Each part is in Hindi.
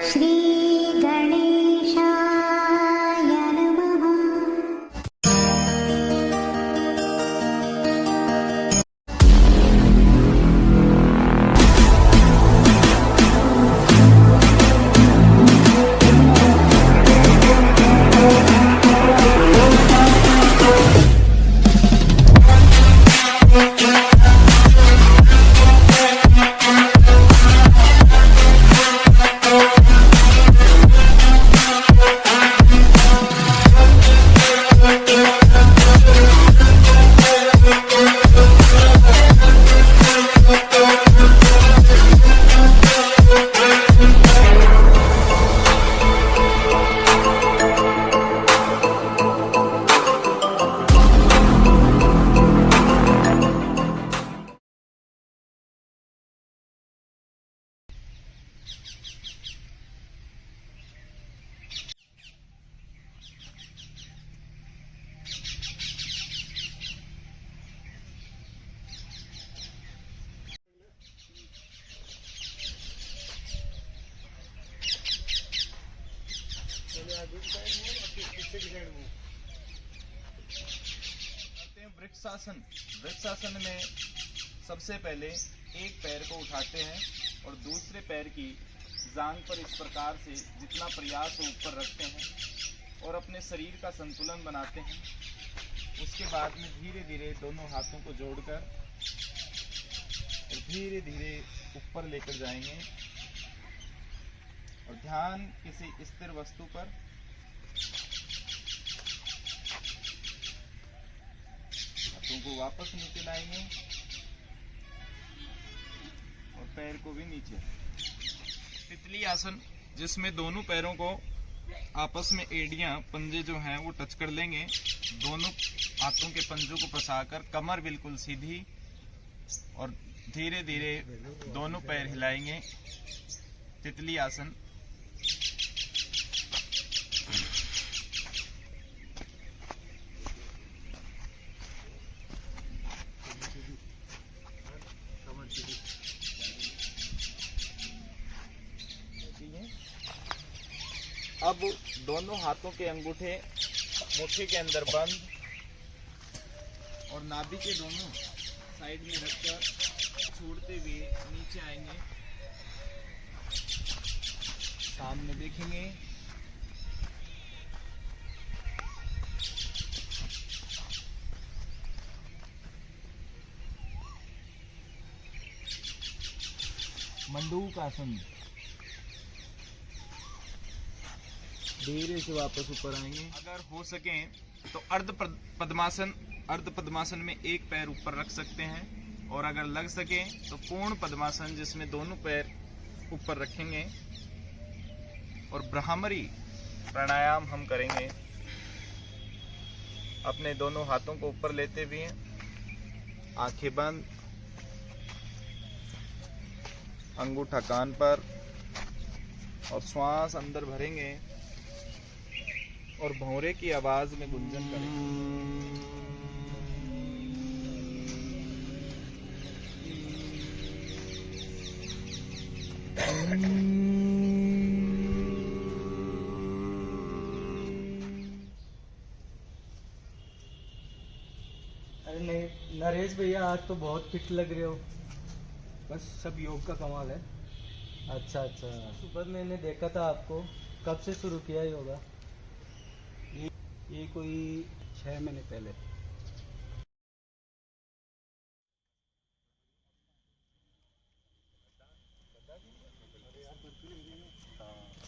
श्री गणेशाय नमः। वृक्षासन। वृक्षासन में सबसे पहले एक पैर को उठाते हैं और दूसरे पैर की जांघ पर इस प्रकार से जितना प्रयास हो ऊपर रखते हैं और अपने शरीर का संतुलन बनाते हैं। उसके बाद में धीरे धीरे दोनों हाथों को जोड़कर और धीरे धीरे ऊपर लेकर जाएंगे और ध्यान किसी स्थिर वस्तु पर। हाथों को वापस नीचे लाएंगे और पैर को भी नीचे। तितली आसन, जिसमें दोनों पैरों को आपस में एड़ियां, पंजे जो हैं वो टच कर लेंगे। दोनों हाथों के पंजों को फंसाकर कमर बिल्कुल सीधी और धीरे धीरे दोनों पैर हिलाएंगे। तितली आसन। अब दोनों हाथों के अंगूठे मुट्ठी के अंदर बंद और नाभि के दोनों साइड में रखकर छोड़ते हुए नीचे आएंगे। सामने देखेंगे। मंडूक आसन। धीरे से वापस ऊपर आएंगे। अगर हो सके तो अर्ध पद्मासन। अर्ध पद्मासन में एक पैर ऊपर रख सकते हैं और अगर लग सके तो पूर्ण पद्मासन, जिसमें दोनों पैर ऊपर रखेंगे और भ्रामरी प्राणायाम हम करेंगे। अपने दोनों हाथों को ऊपर लेते हुए आंखें बंद, अंगूठा कान पर और श्वास अंदर भरेंगे और भौरे की आवाज में गुंजन करेंगे। अरे नहीं नरेश भैया, आज तो बहुत फिट लग रहे हो। बस सब योग का कमाल है। अच्छा अच्छा, सुबह मैंने देखा था आपको। कब से शुरू किया योगा? ये कोई 6 महीने पहले।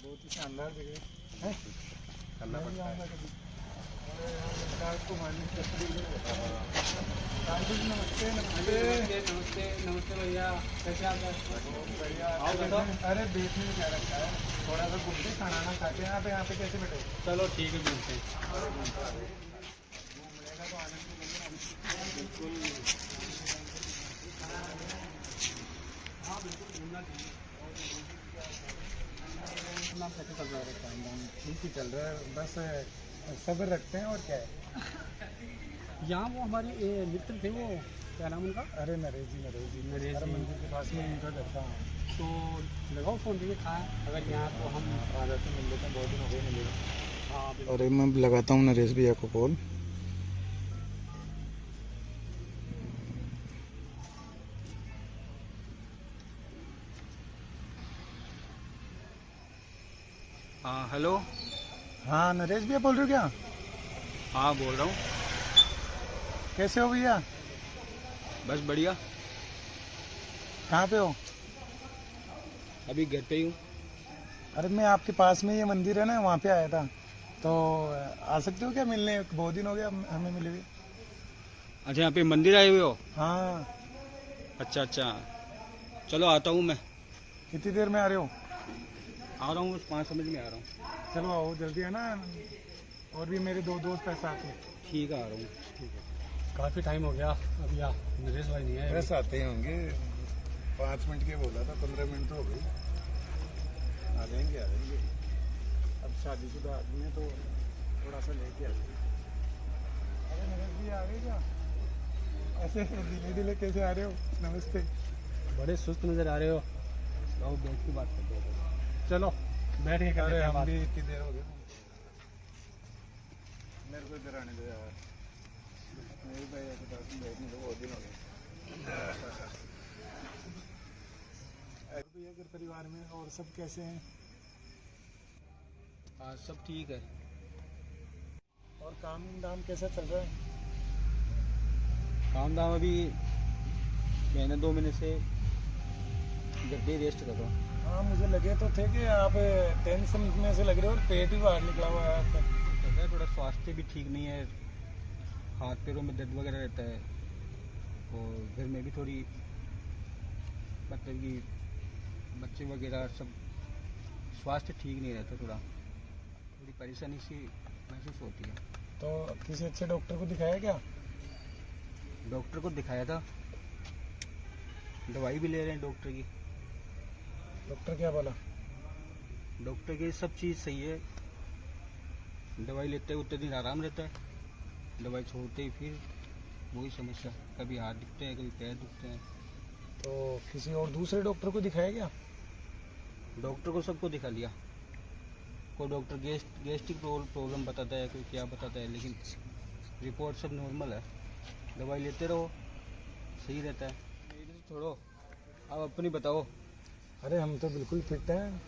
बहुत ही शानदार जगह है। करना पड़ता है। नमस्ते नमस्ते नमस्ते नमस्ते भैया, कैसे आप? अरे देखने में क्या रखा है, थोड़ा सा घूमते खाना ना खाते हैं। यहाँ पे कैसे बैठे? चलो ठीक है, मिलते हैं। घूमने का तो आनंद बिल्कुल। हाँ बिल्कुल, घूमना चाहिए। कैसे चल रहा है? ठीक ही चल रहा है, बस सब्र रखते हैं और क्या है। यहाँ वो हमारे मित्र थे, वो क्या नाम उनका? अरे नरेश जी, मंदिर के पास में उनका घर था। तो लगाओ फ़ोन देखिए कहाँ है, अगर यहाँ तो हम आ जाते मिल लेते हैं, बहुत दिन हो गए मिले। हाँ बिल्कुल। अरे मैं लगाता हूँ नरेश भैया को कॉल। हाँ हेलो। हाँ नरेश भैया बोल रहे हो क्या? हाँ बोल रहा हूँ। कैसे हो भैया? बस बढ़िया। कहाँ पे हो? अभी घर पे ही हूँ। अरे मैं आपके पास में ये मंदिर है ना, वहाँ पे आया था, तो आ सकते हो क्या मिलने? बहुत दिन हो गया हमें मिले हुए। अच्छा यहाँ पे मंदिर आए हुए हो? हाँ। अच्छा अच्छा, चलो आता हूँ मैं। कितनी देर में आ रहे हो? आ रहा हूँ, 5 मिनट में आ रहा हूँ। चलो आओ जल्दी, है ना। और भी मेरे 2 दोस्त हैं साथ में। ठीक है आ रहा हूँ। ठीक है। काफ़ी टाइम हो गया अभी नरेश भाई नहीं आए। बस आते ही होंगे, 5 मिनट के बोला था, 15 मिनट तो हो गई। आ जाएंगे आ जाएंगे। अब शादीशुदा आदमी है तो थोड़ा सा लेके आते हैं। अरे नरेश जी आ गए क्या? ऐसे धीरे धीरे कैसे आ रहे हो? नमस्ते। बड़े सुस्त नज़र आ रहे हो। आओ बैठ के बात करते हो। चलो बैठ के अरे करते हैं हम बात। भी इतनी देर हो गई। मेरे को इधर आने दो यार, मेरे भैया के पास में बैठने दो, बहुत दिन हो गए। अरे भैया घर परिवार में और सब कैसे हैं? हाँ सब ठीक है। और काम धाम कैसा चल रहा है? काम धाम अभी महीने 2 महीने से घर पे रेस्ट कर रहा हूँ। हाँ मुझे लगे तो थे कि आप टेंशन में से लग रहे हो और पेट भी बाहर निकला हुआ है आपका। कहता है थोड़ा स्वास्थ्य भी ठीक नहीं है, हाथ पैरों में दर्द वगैरह रहता है, और घर में भी थोड़ी मतलब कि बच्चे वगैरह सब स्वास्थ्य ठीक नहीं रहता, थोड़ी परेशानी सी महसूस होती है। तो किसी अच्छे डॉक्टर को दिखाया क्या? डॉक्टर को दिखाया था, दवाई भी ले रहे हैं डॉक्टर की। डॉक्टर क्या बोला? डॉक्टर की सब चीज़ सही है, दवाई लेते उतने दिन आराम रहता है, दवाई छोड़ते ही फिर वही समस्या, कभी हाथ दुखते हैं कभी पैर दुखते हैं। तो किसी और दूसरे डॉक्टर को दिखाया क्या? डॉक्टर को सबको दिखा लिया, कोई डॉक्टर गैस्ट्रिक प्रॉब्लम बताता है, कोई क्या बताता है, लेकिन रिपोर्ट सब नॉर्मल है। दवाई लेते रहो सही रहता है। मेरी तो छोड़ो, आप अपनी बताओ। अरे हम तो बिल्कुल फिट हैं,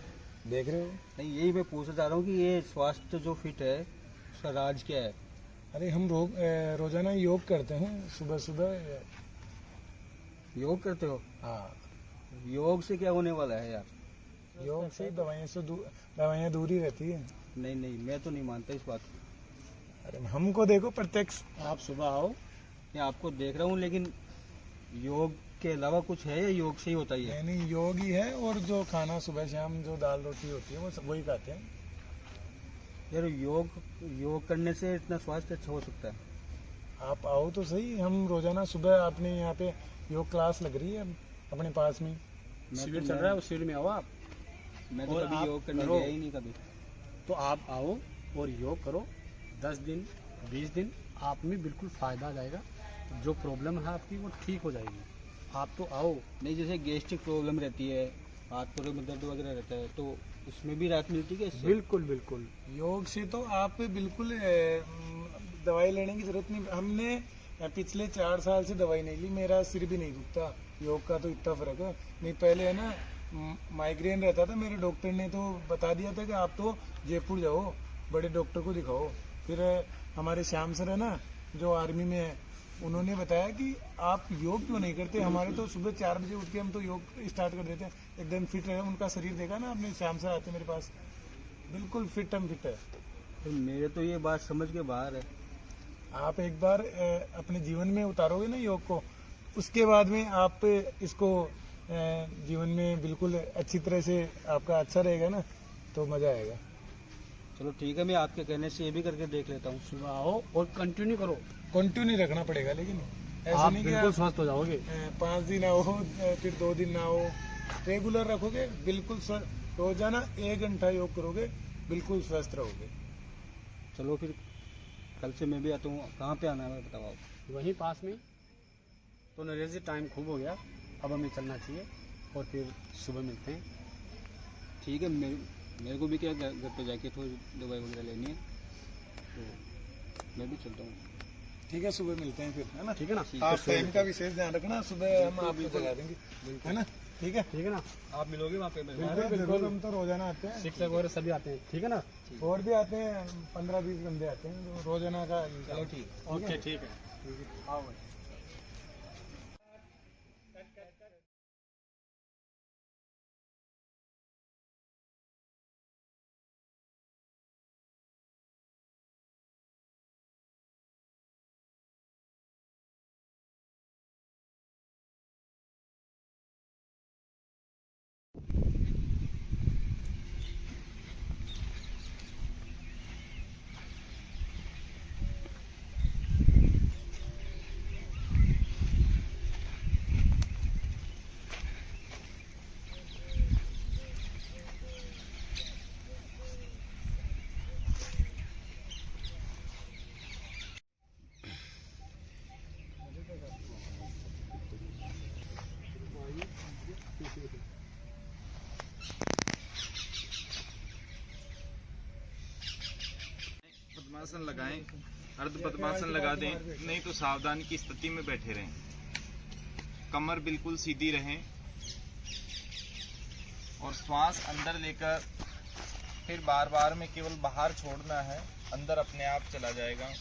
देख रहे हो। नहीं यही मैं पूछना चाह रहा हूँ कि ये स्वास्थ्य जो फिट है उसका राज क्या है? अरे हम रोजाना योग करते हैं सुबह सुबह। योग करते हो? हाँ। योग से क्या होने वाला है यार? योग से दवाइयाँ दूर ही रहती है। नहीं नहीं मैं तो नहीं मानता इस बात को। अरे हमको देखो प्रत्यक्ष। आप सुबह आओ, मैं आपको देख रहा हूँ, लेकिन योग के अलावा कुछ है या योग से ही होता ही है? नहीं योग ही है, और जो खाना सुबह शाम जो दाल रोटी होती है वो सब वही खाते हैं। यार योग करने से इतना स्वास्थ्य अच्छा हो सकता है? आप आओ तो सही, हम रोजाना सुबह अपने यहाँ पे योग क्लास लग रही है अपने पास में। शिविर चल रहा है, उस शिविर में आओ आप। मैं तो कभी योग करने गया ही नहीं कभी। तो आप आओ और योग करो, 10 दिन 20 दिन आप में बिल्कुल फ़ायदा आ जाएगा। जो प्रॉब्लम है आपकी वो ठीक हो जाएगी। आप तो आओ। नहीं जैसे गैस्ट्रिक प्रॉब्लम रहती है, हाथ पैरों में दर्द वगैरह रहता है, तो उसमें भी राहत मिलती है इससे? बिल्कुल बिल्कुल। योग से तो आप बिल्कुल दवाई लेने की जरूरत नहीं। हमने पिछले 4 साल से दवाई नहीं ली, मेरा सिर भी नहीं दुखता। योग का तो इतना फर्क है। नहीं पहले है ना माइग्रेन रहता था, मेरे डॉक्टर ने तो बता दिया था कि आप तो जयपुर जाओ, बड़े डॉक्टर को दिखाओ। फिर हमारे श्याम सर है ना जो आर्मी में है, उन्होंने बताया कि आप योग क्यों नहीं करते। हमारे तो सुबह 4 बजे उठ के हम तो योग स्टार्ट कर देते हैं, एकदम फिट है। उनका शरीर देखा ना आपने, श्याम सर आते मेरे पास, बिल्कुल फिट है। तो मेरे तो ये बात समझ के बाहर है। आप एक बार अपने जीवन में उतारोगे ना योग को, उसके बाद में आप इसको जीवन में बिल्कुल अच्छी तरह से आपका अच्छा रहेगा ना, तो मजा आएगा। चलो ठीक है, मैं आपके कहने से ये भी करके देख लेता हूँ। सुबह आओ और कंटिन्यू करो। कंटिन्यू रखना पड़ेगा, लेकिन ऐसा आप नहीं कि बिल्कुल स्वस्थ हो जाओगे। 5 दिन आओ फिर 2 दिन ना आओ। रेगुलर रखोगे बिल्कुल रोजाना 1 घंटा योग करोगे, बिल्कुल स्वस्थ रहोगे। चलो फिर कल से मैं भी आता हूँ। कहाँ पे आना है बताओ आप? वहीं पास में। तो नरेश जी टाइम खूब हो गया, अब हमें चलना चाहिए। और फिर सुबह मिलते हैं। ठीक है, मेरे को भी क्या घर पे जाके थोड़ी दवाई वगैरह लेनी है, तो मैं भी चलता हूँ। ठीक है, सुबह मिलते हैं फिर, है ना? ठीक है ना? आप टाइम का विशेष ध्यान रखना, सुबह हम आपको जगा देंगे, है ना? ठीक है, ठीक है ना? आप मिलोगे वहाँ पे मेरे को? अरे बिल्कुल, हम तो रोजाना आते हैं, शिक्षक वगैरह सभी आते हैं, ठीक है ना? और भी आते हैं, 15-20 बंदे आते हैं, तो रोजाना का। चलो ठीक है। ओके, ठीक है, आओ भाई। पद्मासन लगाएं, अर्ध पद्मासन लगा दें, नहीं तो सावधानी की स्थिति में बैठे रहें। कमर बिल्कुल सीधी रहें और श्वास अंदर लेकर फिर बार बार में केवल बाहर छोड़ना है, अंदर अपने आप चला जाएगा।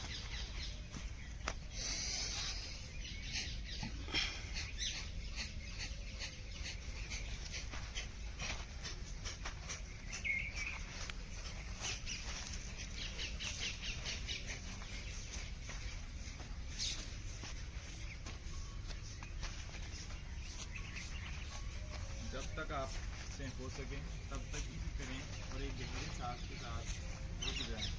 जब तक आपसे हो सके तब तक ही करें और एक गहरी सांस के साथ रुक जाएं।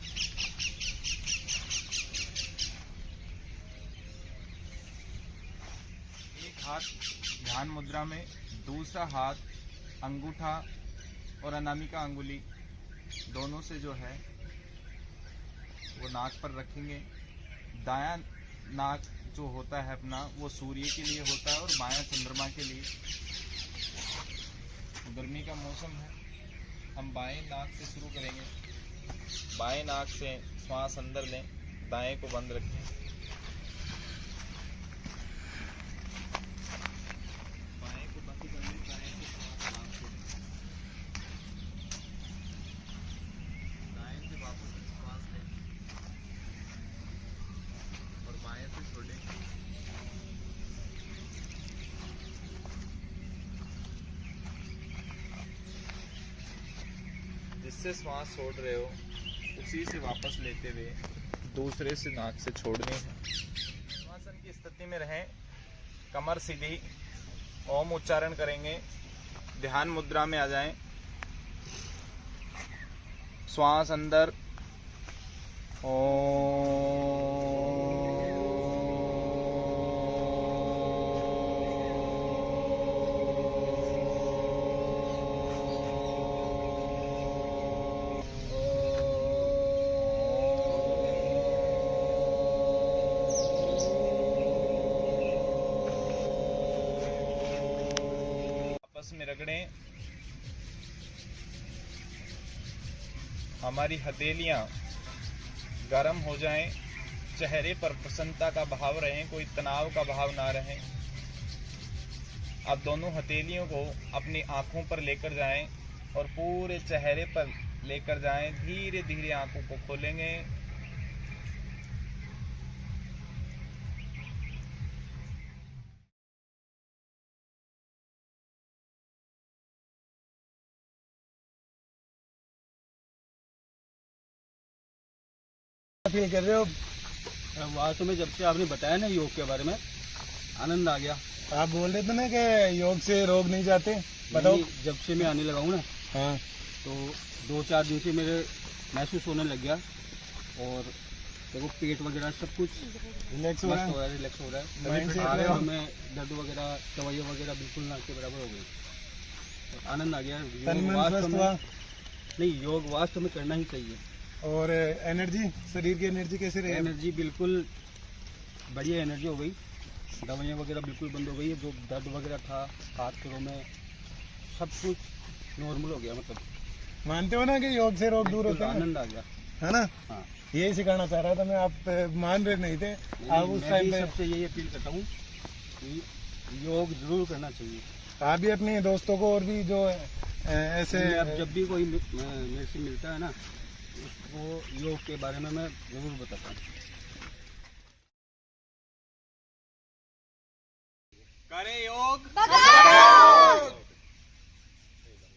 एक हाथ ध्यान मुद्रा में, दूसरा हाथ अंगूठा और अनामिका अंगुली दोनों से जो है वो नाक पर रखेंगे। दायां नाक जो होता है अपना वो सूर्य के लिए होता है और बायां चंद्रमा के लिए। गर्मी का मौसम है, हम बाएं नाक से शुरू करेंगे। बाएं नाक से श्वास अंदर लें, दाएं को बंद रखें। बाएं को बंद कर लें, दाएं से श्वास छोड़ें। दाएं से वापस श्वास लें और बाएं से छोड़ें। जिससे श्वास छोड़ रहे हो उसी से वापस लेते हुए दूसरे से नाक से छोड़नी है। पद्मासन की स्थिति में रहें, कमर सीधी, ओम उच्चारण करेंगे, ध्यान मुद्रा में आ जाएं, श्वास अंदर, में रगड़ें। हमारी हथेलियां गर्म हो जाएं, चेहरे पर प्रसन्नता का भाव रहे, कोई तनाव का भाव ना रहे। अब दोनों हथेलियों को अपनी आंखों पर लेकर जाएं और पूरे चेहरे पर लेकर जाएं। धीरे धीरे आंखों को खोलेंगे। फील कर रहे हो? वास्तव में जब से आपने बताया ना योग के बारे में, आनंद आ गया। आप बोल रहे थे ना कि योग से रोग नहीं जाते, बताओ। नहीं, जब से मैं आने लगा हूँ ना, हाँ, तो 2-4 दिन से मेरे महसूस होने लग गया और देखो पेट वगैरह सब कुछ रिलैक्स हो रहा मस्त है, हो रहा है, रिलैक्स हो रहा है। माइंड सेट आगे रहा है। हमें दर्द वगैरह, दवाइयाँ वगैरह बिल्कुल ना के बराबर हो गई। तो आनंद आ गया। तन योग मन वास्तव स्वस्थ में हुआ। नहीं, योग वास्तव में करना ही चाहिए। और एनर्जी, शरीर की एनर्जी कैसे रही? एनर्जी बिल्कुल बढ़िया एनर्जी हो गई। दवाइयाँ वगैरह बिल्कुल बंद हो गई है। जो दर्द वगैरह था हाथ पैरों में सब कुछ नॉर्मल हो गया, मतलब मानते हो ना कि योग से रोग दूर होते हैं, आनंद आ गया। है ना? हाँ, यही सिखाना चाह रहा था मैं, आप मान रहे नहीं थे आप उस मैं टाइम भी पे। सबसे यही अपील करता हूँ कि योग जरूर करना चाहिए। आप भी अपने दोस्तों को और भी जो ऐसे अब जब भी कोई मेरे से मिलता है ना, उसको योग के बारे में मैं जरूर बताता हूँ। करे योग